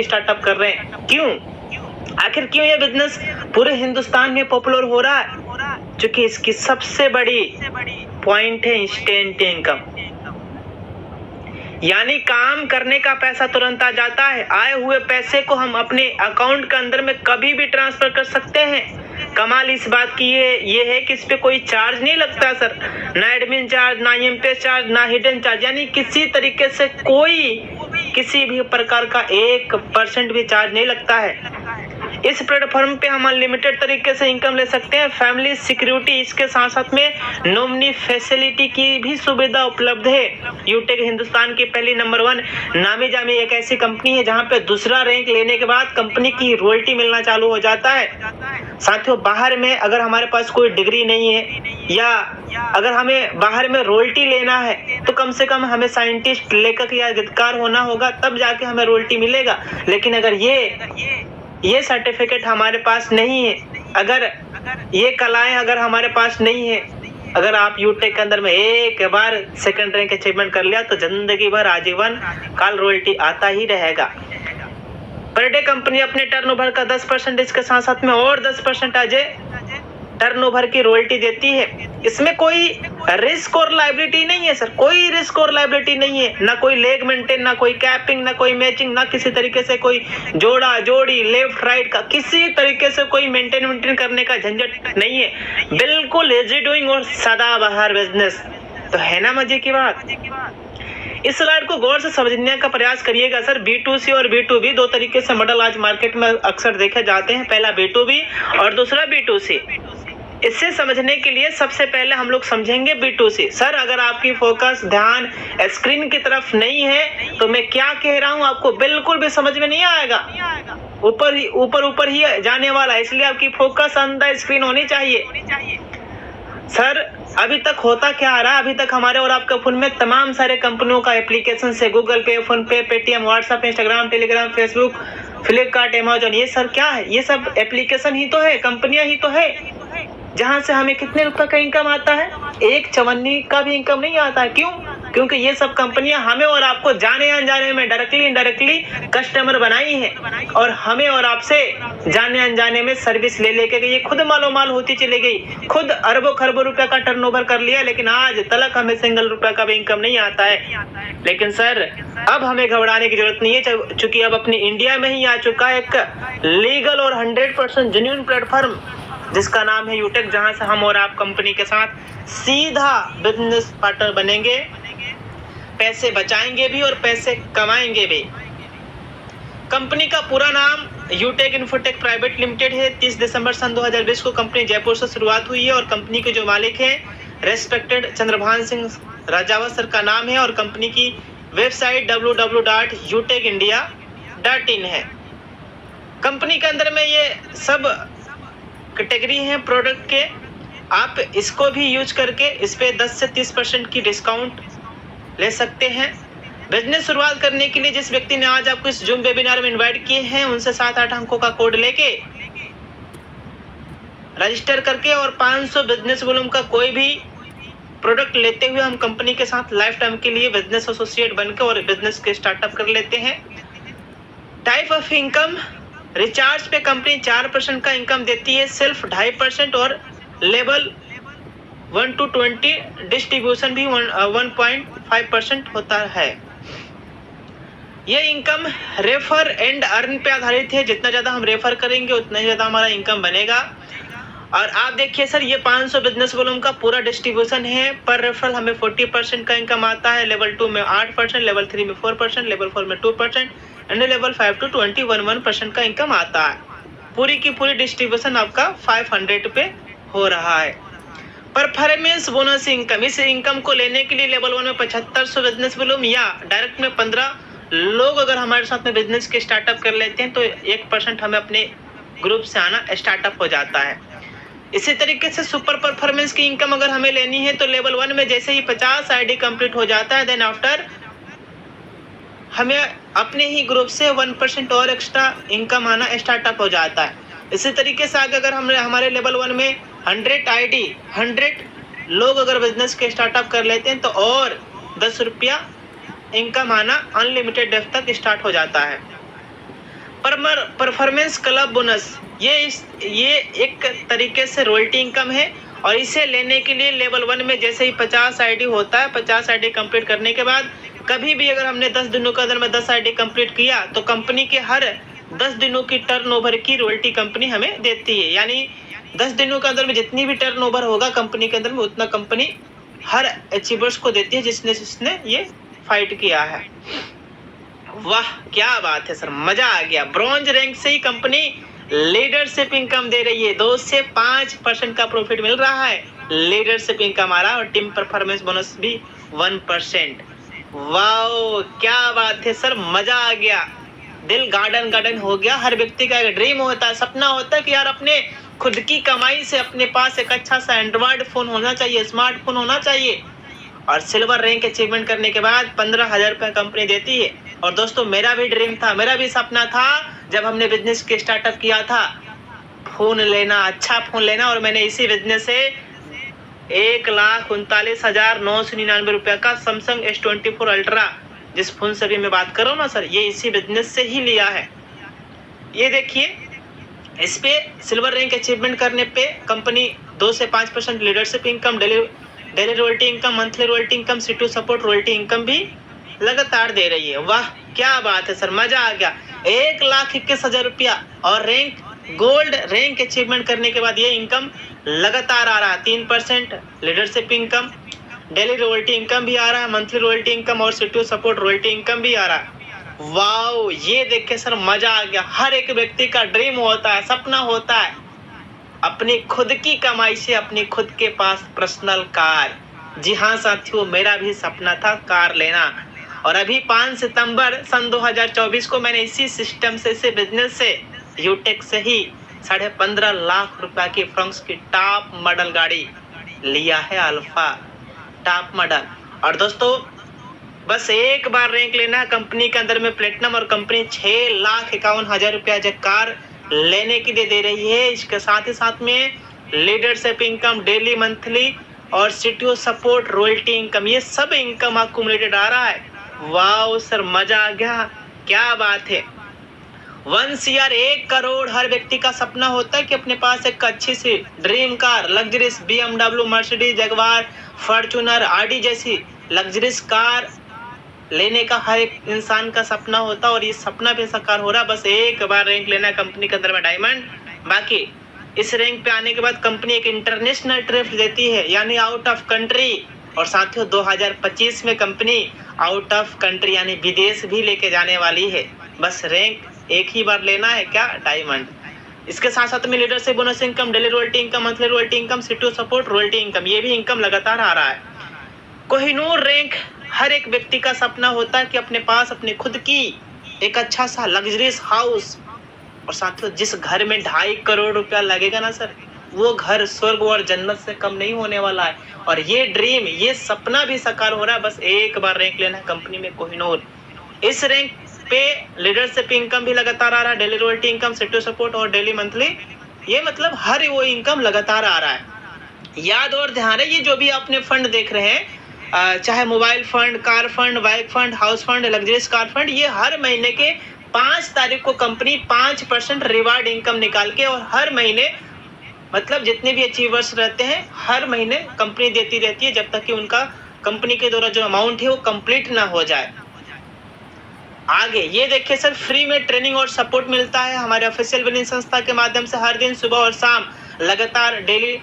Startup कर रहे हैं। क्यों? आखिर क्यों ये बिजनेस पूरे हिंदुस्तान में पॉपुलर हो रहा है? क्योंकि इसकी सबसे बड़ी पॉइंट है इंस्टेंट इनकम, यानी काम करने का पैसा तुरंत आ जाता है। आए हुए पैसे को हम अपने अकाउंट के अंदर में कभी भी ट्रांसफर कर सकते हैं। कमाल इस बात की ये है कि इस पे कोई चार्ज नहीं लगता सर, ना एडमिन चार्ज, ना एमपीएस चार्ज, ना हिडन चार्ज, यानी किसी तरीके से कोई किसी भी प्रकार का 1% भी चार्ज नहीं लगता है। इस प्लेटफॉर्म पे हम अनलिमिटेड तरीके से इनकम ले सकते हैं। फैमिली सिक्योरिटी, इसके साथ साथ में नॉमिनी फैसिलिटी की भी सुविधा उपलब्ध है। यूटेक हिंदुस्तान की पहली नंबर 1 नामी जामी एक ऐसी कंपनी है जहां पे दूसरा रैंक लेने के बाद कंपनी की रॉयल्टी मिलना चालू हो जाता है। साथियों, बाहर में अगर हमारे पास कोई डिग्री नहीं है या अगर हमें बाहर में रॉयल्टी लेना है तो कम से कम हमें साइंटिस्ट, लेखक या गीतकार होना होगा, तब जाके हमें रॉयल्टी मिलेगा। लेकिन अगर ये सर्टिफिकेट हमारे पास नहीं है, अगर ये कलाएं अगर हमारे पास नहीं है, अगर आप यूटेक के अंदर में एक बार सेकंड रैंक अचीवमेंट कर लिया तो जिंदगी भर आजीवन काल रॉयल्टी आता ही रहेगा। पर डे कंपनी अपने टर्नओवर का 10% इसके साथ साथ में और 10% अजय टर्नओवर की रॉयल्टी देती है। इसमें कोई रिस्क और लायबिलिटी नहीं है सर, कोई रिस्क और लायबिलिटी नहीं है। ना कोई लेग मेंटेन, ना कोई कैपिंग, ना कोई मैचिंग, ना किसी तरीके से कोई जोड़ा जोड़ी लेफ्ट राइट का किसी तरीके से कोई मेंटेन करने का झंझट नहीं है। बिल्कुल इजी डूइंग और सदाबहार बिजनेस। तो है ना मजे की बात? इस स्लाइड को गौर से समझने का प्रयास करिएगा सर। B2C और B2B दो तरीके से मॉडल आज मार्केट में अक्सर देखे जाते हैं, पहला B2B और दूसरा B2C। इसे समझने के लिए सबसे पहले हम लोग समझेंगे B2C। सर, अगर आपकी फोकस ध्यान स्क्रीन की तरफ नहीं है तो मैं क्या कह रहा हूं आपको बिल्कुल भी समझ में नहीं आएगा, ऊपर ही जाने वाला है, इसलिए आपकी फोकस ऑन द स्क्रीन होनी चाहिए। सर, अभी तक होता क्या आ रहा है, अभी तक हमारे और आपके फोन में तमाम सारे कंपनियों का एप्लीकेशन है, गूगल पे, फोन पे, Paytm, WhatsApp, Instagram, Telegram, Facebook, Flipkart, Amazon, ये सर क्या है? ये सब एप्लीकेशन ही तो है, कंपनियां ही तो है, जहां से हमें कितने रुपए का इनकम आता है? 1 चवन्नी का भी इनकम नहीं आता है। क्यों? क्योंकि ये सब कंपनियां हमें और आपको जाने अनजाने में डायरेक्टली इनडायरेक्टली कस्टमर बनाई है और हमें और आपसे जाने अनजाने में सर्विस ले लेके गई, खुद मालोमाल होती चली गई, खुद अरबों खरबों रुपए का टर्नओवर कर लिया, लेकिन आज तलक हमें सिंगल रुपए का भी इनकम नहीं आता है। लेकिन सर, अब हमें घबराने की जरूरत नहीं है, चूंकि अब अपनी इंडिया में ही आ चुका है एक लीगल और 100% जेन्युइन प्लेटफॉर्म जिसका नाम है यूटेक, जहां से हम और आप कंपनी के साथ सीधा बिजनेस पार्टनर बनेंगे, पैसे बचाएंगे भी और पैसे कमाएंगे भी। कंपनी का पूरा नाम यूटेक इन्फोटेक प्राइवेट लिमिटेड है। 30 दिसंबर सन 2020 को कंपनी जयपुर से शुरुआत हुई है और कंपनी के जो मालिक हैं रेस्पेक्टेड चंद्रभान सिंह राजावत सर का नाम है और कंपनी की वेबसाइट www.utekindia.in है। कंपनी के अंदर में ये सब कैटेगरी है प्रोडक्ट के, आप इसको भी यूज करके इस पे 10 से 30% की डिस्काउंट ले सकते हैं। बिजनेस शुरुआत करने के लिए जिस व्यक्ति ने आज आपको इस जूम वेबिनार में इनवाइट किए हैं उनसे 7-8 अंकों का कोड लेके रजिस्टर करके और 500 बिजनेस वॉल्यूम का कोई भी प्रोडक्ट लेते हुए हम कंपनी के साथ लाइफ टाइम के लिए बिजनेस एसोसिएट बनकर और बिजनेस के स्टार्टअप कर लेते हैं। टाइप ऑफ इनकम, रिचार्ज पे कंपनी 4% का इनकम देती है, सेल्फ 2.5% और लेवल 1 to 20 डिस्ट्रीब्यूशन भी 1.5% होता है। ये इनकम रेफर एंड अर्न पे आधारित है, जितना ज्यादा हम रेफर करेंगे उतना ही ज्यादा हमारा इनकम बनेगा। और आप देखिए सर, ये 500 बिजनेस वॉल्यूम का पूरा डिस्ट्रीब्यूशन है, पर रेफरल हमें 40% का इनकम आता है, लेवल 2 में 8%, लेवल 3 में 4%, लेवल 4 में 2% एंड लेवल 5 to 20 1% का इनकम आता है। पूरी की पूरी डिस्ट्रीब्यूशन आपका 500 पे हो रहा है। परफॉर्मेंस बोनस इनकम, इस इनकम को लेने के लिए लेवल 1 में 7500 बिजनेस वॉल्यूम या डायरेक्ट में 15 लोग अगर हमारे साथ में बिजनेस के स्टार्टअप कर लेते हैं तो 1% हमें अपने ग्रुप से आना स्टार्टअप हो जाता है। इसी तरीके से सुपर परफॉर्मेंस की इनकम अगर हमें लेनी है तो लेवल 1 में जैसे ही 50 आईडी कंप्लीट हो जाता है, देन आफ्टर हमें अपने ही ग्रुप से 1% और एक्स्ट्रा इनकम आना स्टार्टअप हो जाता है। इसी तरीके से आगे अगर हमारे लेवल 1 में 100 आईडी 100 लोग अगर बिजनेस के स्टार्टअप कर लेते हैं तो और 10 रुपया इनकम आना अनलिमिटेड डेफ तक स्टार्ट हो जाता है। परफॉर्मेंस क्लब बोनस ये एक तरीके से रॉयल्टी इनकम है, और इसे लेने के लिए लेवल 1 में जैसे ही 50 आईडी होता है, 50 आईडी कंप्लीट करने के बाद कभी भी अगर हमने 10 दिनों के अंदर में 10 आईडी कंप्लीट किया तो कंपनी के हर 10 दिनों की टर्नओवर की रॉयल्टी कंपनी हमें देती है। यानी 10 दिनों के अंदर में जितनी भी टर्नओवर होगा कंपनी के अंदर में उतना कंपनी हर अचीवर्स को देती है जिसने ये फाइट किया है। वाह क्या बात है सर, मजा आ गया। ब्रॉन्ज रैंक से ही कंपनी लीडरशिप इनकम दे रही है, 2 से 5% का प्रॉफिट मिल रहा है, लीडरशिप इनकम आ रहा है, और टीम परफॉर्मेंस बोनस भी 1%। वाओ क्या बात है सर, मजा आ गया, दिल गार्डन गार्डन हो गया। हर व्यक्ति का एक ड्रीम होता है, सपना होता है कि यार अपने खुद की कमाई से अपने पास एक अच्छा सा एंड्रॉयड फोन होना चाहिए, स्मार्टफोन होना चाहिए, और सिल्वर रैंक अचीवमेंट करने के बाद 15,000 रुपये कंपनी देती है। और दोस्तों मेरा भी ड्रीम था, मेरा भी सपना था जब हमने बिजनेस के स्टार्टअप किया था, फोन लेना, अच्छा फोन लेना, और मैंने इसी बिजनेस से 1,39,999 रुपये का सैमसंग S24 अल्ट्रा, जिस फोन से भी मैं बात कर रहा हूँ ना सर, ये इसी बिजनेस से ही लिया है। ये देखिए, इस पे सिल्वर रैंक अचीवमेंट करने पे कंपनी 2 से 5% leadership income, daily royalty income, monthly royalty income, C2 support royalty income भी लगातार दे रही है। वाह क्या बात है सर, मजा आ गया। 1,21,000 रुपया, और रैंक गोल्ड रैंक अचीवमेंट करने के बाद ये इनकम लगातार आ रहा है। 3% leadership income, daily royalty income भी आ रहा है, मंथली रॉयल्टी इनकम और C2 सपोर्ट रॉयल्टी इनकम भी आ रहा है। वाओ ये देख के सर मजा आ गया। हर एक व्यक्ति का ड्रीम होता है, सपना होता है, अपनी खुद की कमाई से अपनी खुद के पास पर्सनल कार। जी हाँ साथियों, मेरा भी सपना था कार लेना, और अभी 5 सितंबर सन 2024 को मैंने इसी सिस्टम से, इसी बिजनेस से, यूटेक से ही 15.5 लाख रुपया की फ्रंक्स की टॉप मॉडल गाड़ी लिया है, अल्फा टॉप मॉडल। और दोस्तों बस एक बार रैंक लेना है कंपनी के अंदर में प्लेटिनम, और कंपनी 6,51,000 रुपया जो कार लेने के लिए दे रही है। इसके साथ ही साथ में लीडरशिप इनकम, डेली, मंथली और C2 सपोर्ट रॉयल्टी इनकम, ये सब इनकम अक्यूमुलेटेड आ रहा है। वाओ सर मजा आ गया, क्या बात है। 1 CR 1 करोड़ हर व्यक्ति का सपना होता है कि अपने पास एक अच्छी सी dream car, luxurious BMW, Mercedes, Jaguar, Fortuner, Audi जैसी लग्जरियस कार लेने का हर एक इंसान का सपना होता है, और ये सपना भी साकार हो रहा। बस एक बार रैंक लेना है कंपनी के अंदर में डायमंड। बाकी इस रैंक पे आने के बाद कंपनी एक इंटरनेशनल ट्रिप देती है, यानी आउट ऑफ कंट्री, और साथियों 2025 में कंपनी आउट ऑफ कंट्री यानी विदेश भी लेके जाने वाली है। बस रैंक एक ही बार लेना है, क्या, डायमंड। इसके साथ साथ में leadership bonus income, daily royalty income, monthly royalty income, C2 support royalty income, ये भी इनकम लगातार आ रहा है। कोहिनूर रैंक हर एक व्यक्ति का सपना होता है कि अपने पास अपने खुद की एक अच्छा सा लग्जरियस हाउस, और साथियों जिस घर में 2.5 करोड़ रुपया लगेगा ना सर, वो घर स्वर्ग और जन्नत से कम नहीं होने वाला है। और ये ड्रीम, ये सपना भी साकार हो रहा है। बस एक बार रैंक लेना है कंपनी में कोहिनूर। इस रैंक पे लीडरशिप इनकम भी लगातार आ रहा है, daily royalty income, C2 support और डेली मंथली, ये मतलब हर वो इनकम लगातार आ रहा है। याद और ध्यान है, ये जो भी आपने फंड देख रहे हैं, चाहे mobile fund, car fund, bike fund, house fund, luxurious car fund, ये हर महीने के 5 तारीख को कंपनी 5% रिवार्ड इनकम निकाल के, और हर महीने मतलब जितने भी अचीवर्स रहते हैं हर महीने कंपनी देती रहती है, जब तक कि उनका कंपनी के द्वारा जो अमाउंट है वो कंप्लीट ना हो जाए। आगे ये देखिए सर, फ्री में ट्रेनिंग और सपोर्ट मिलता है हमारे ऑफिशियल विनिंग संस्था के माध्यम से। हर दिन सुबह और शाम लगातार डेली